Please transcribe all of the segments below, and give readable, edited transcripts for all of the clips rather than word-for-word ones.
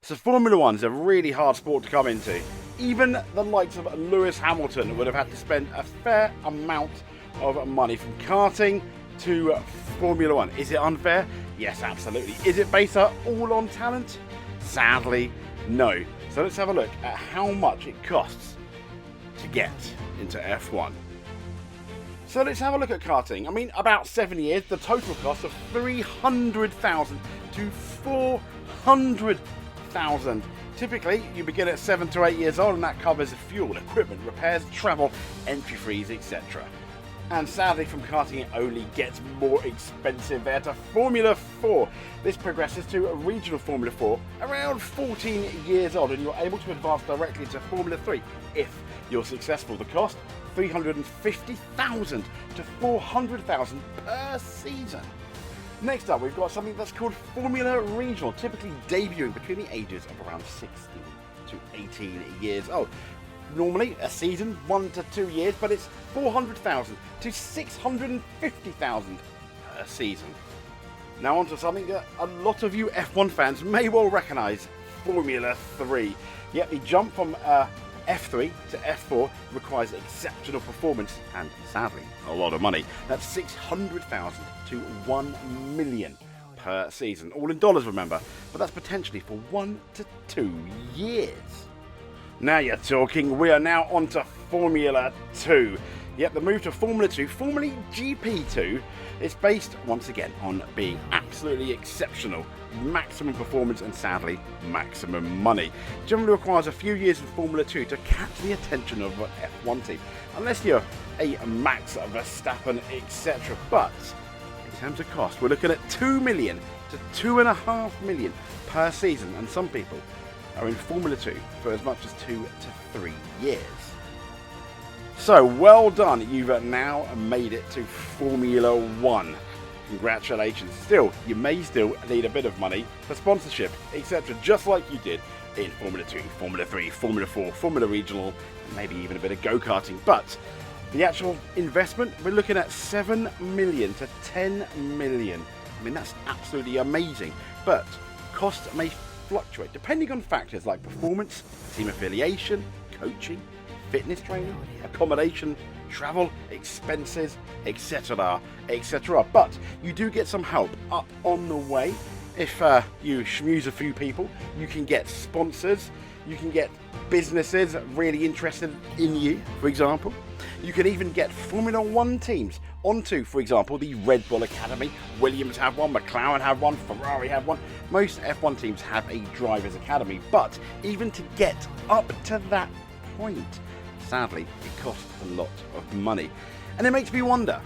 So Formula One's a really hard sport to come into. Even the likes of Lewis Hamilton would have had to spend a fair amount of money from karting to Formula One. Is it unfair? Yes, absolutely. Is it based all on talent? Sadly, no. So let's have a look at how much it costs to get into F1. So let's have a look at karting. I mean, about 7 years, the total cost of $300,000 to $400,000. Typically, you begin at 7 to 8 years old, and that covers fuel, equipment, repairs, travel, entry fees, etc. And sadly, from karting, it only gets more expensive there to Formula 4. This progresses to a regional Formula 4 around 14 years old, and you're able to advance directly to Formula 3 if you're successful. The cost, $350,000 to $400,000 per season. Next up, we've got something that's called Formula Regional, typically debuting between the ages of around 16 to 18 years old. Normally a season, 1 to 2 years, but it's $400,000 to $650,000 per season. Now onto something that a lot of you F1 fans may well recognise, Formula 3. Yet the jump from F3 to F4 requires exceptional performance and, sadly, a lot of money. That's $600,000 to $1 million per season. All in dollars, remember, but that's potentially for 1 to 2 years. Now you're talking. We are now on to Formula 2. Yep, the move to Formula 2, formerly GP2, is based once again on being absolutely exceptional, maximum performance and, sadly, maximum money. Generally requires a few years in Formula 2 to catch the attention of an F1 team, unless you're a Max Verstappen, etc. But in terms of cost, we're looking at $2 million to $2.5 million per season, and some people are in Formula 2 for as much as 2 to 3 years. So well done, you've now made it to Formula 1. Congratulations. Still, you may still need a bit of money for sponsorship, etc., just like you did in Formula 2, Formula 3, Formula 4, Formula Regional, and maybe even a bit of go-karting. But the actual investment, we're looking at $7 million to $10 million. I mean, that's absolutely amazing. But costs may fluctuate depending on factors like performance, team affiliation, coaching, fitness training, accommodation, travel, expenses, etc., etc. But you do get some help up on the way. If you schmooze a few people, you can get sponsors, you can get businesses really interested in you, for example. You can even get Formula 1 teams onto, for example, the Red Bull Academy. Williams have one, McLaren have one, Ferrari have one. Most F1 teams have a driver's academy, but even to get up to that point, sadly, it costs a lot of money. And it makes me wonder,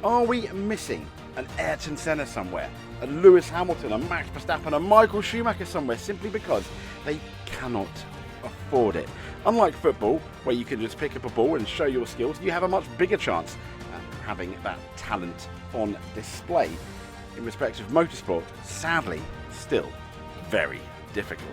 are we missing an Ayrton Senna somewhere, a Lewis Hamilton, a Max Verstappen, a Michael Schumacher somewhere, simply because they cannot afford it? Unlike football, where you can just pick up a ball and show your skills, you have a much bigger chance at having that talent on display. In respect of motorsport, sadly, still very difficult.